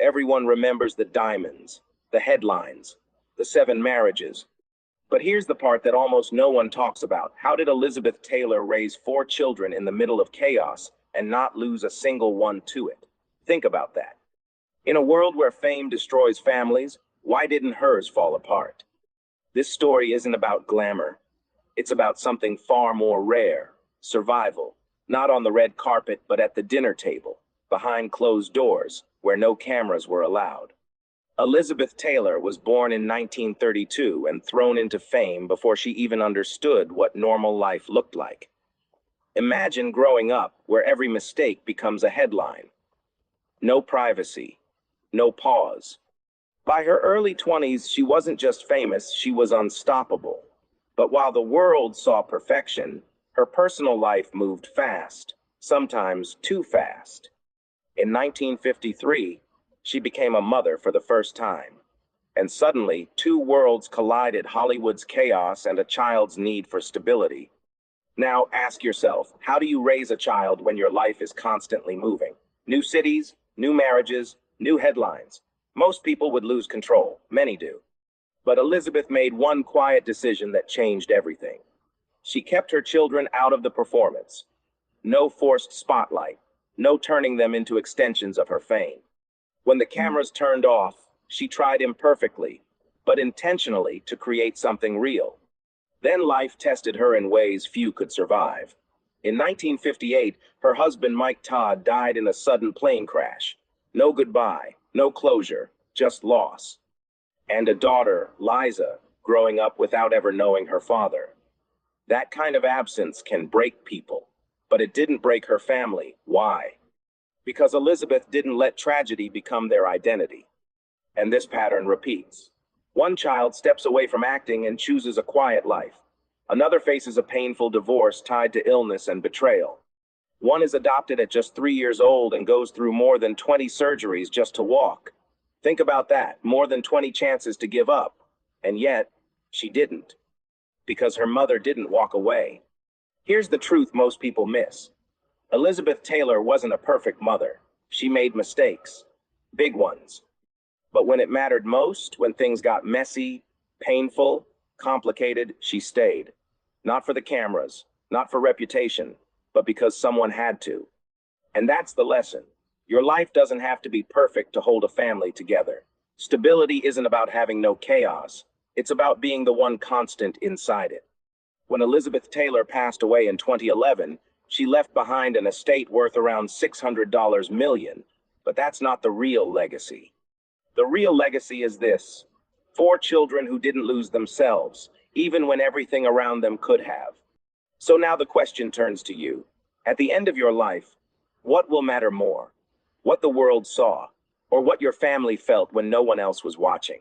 Everyone remembers the diamonds, the headlines, the 7 marriages. But here's the part that almost no one talks about. How did Elizabeth Taylor raise 4 children in the middle of chaos and not lose a single one to it? Think about that. In a world where fame destroys families, why didn't hers fall apart? This story isn't about glamour. It's about something far more rare: survival. Not on the red carpet, but at the dinner table, behind closed doors, where no cameras were allowed. Elizabeth Taylor was born in 1932 and thrown into fame before she even understood what normal life looked like. Imagine growing up where every mistake becomes a headline. No privacy, no pause. By her early 20s, she wasn't just famous, she was unstoppable. But while the world saw perfection, her personal life moved fast, sometimes too fast. In 1953, she became a mother for the first time. And suddenly, two worlds collided: Hollywood's chaos and a child's need for stability. Now ask yourself, how do you raise a child when your life is constantly moving? New cities, new marriages, new headlines. Most people would lose control. Many do. But Elizabeth made one quiet decision that changed everything. She kept her children out of the performance. No forced spotlight. No turning them into extensions of her fame. When the cameras turned off, she tried imperfectly, but intentionally, to create something real. Then life tested her in ways few could survive. In 1958, her husband Mike Todd died in a sudden plane crash. No goodbye, no closure, just loss. And a daughter, Liza, growing up without ever knowing her father. That kind of absence can break people, but it didn't break her family. Why? Because Elizabeth didn't let tragedy become their identity. And this pattern repeats. One child steps away from acting and chooses a quiet life. Another faces a painful divorce tied to illness and betrayal. One is adopted at just 3 years old and goes through more than 20 surgeries just to walk. Think about that, more than 20 chances to give up. And yet, she didn't. Because her mother didn't walk away. Here's the truth most people miss. Elizabeth Taylor wasn't a perfect mother. She made mistakes. Big ones. But when it mattered most, when things got messy, painful, complicated, she stayed. Not for the cameras, not for reputation, but because someone had to. And that's the lesson. Your life doesn't have to be perfect to hold a family together. Stability isn't about having no chaos. It's about being the one constant inside it. When Elizabeth Taylor passed away in 2011, she left behind an estate worth around $600 million. But that's not the real legacy. The real legacy is this: 4 children who didn't lose themselves, even when everything around them could have. So now the question turns to you. At the end of your life, what will matter more? What the world saw, or what your family felt when no one else was watching?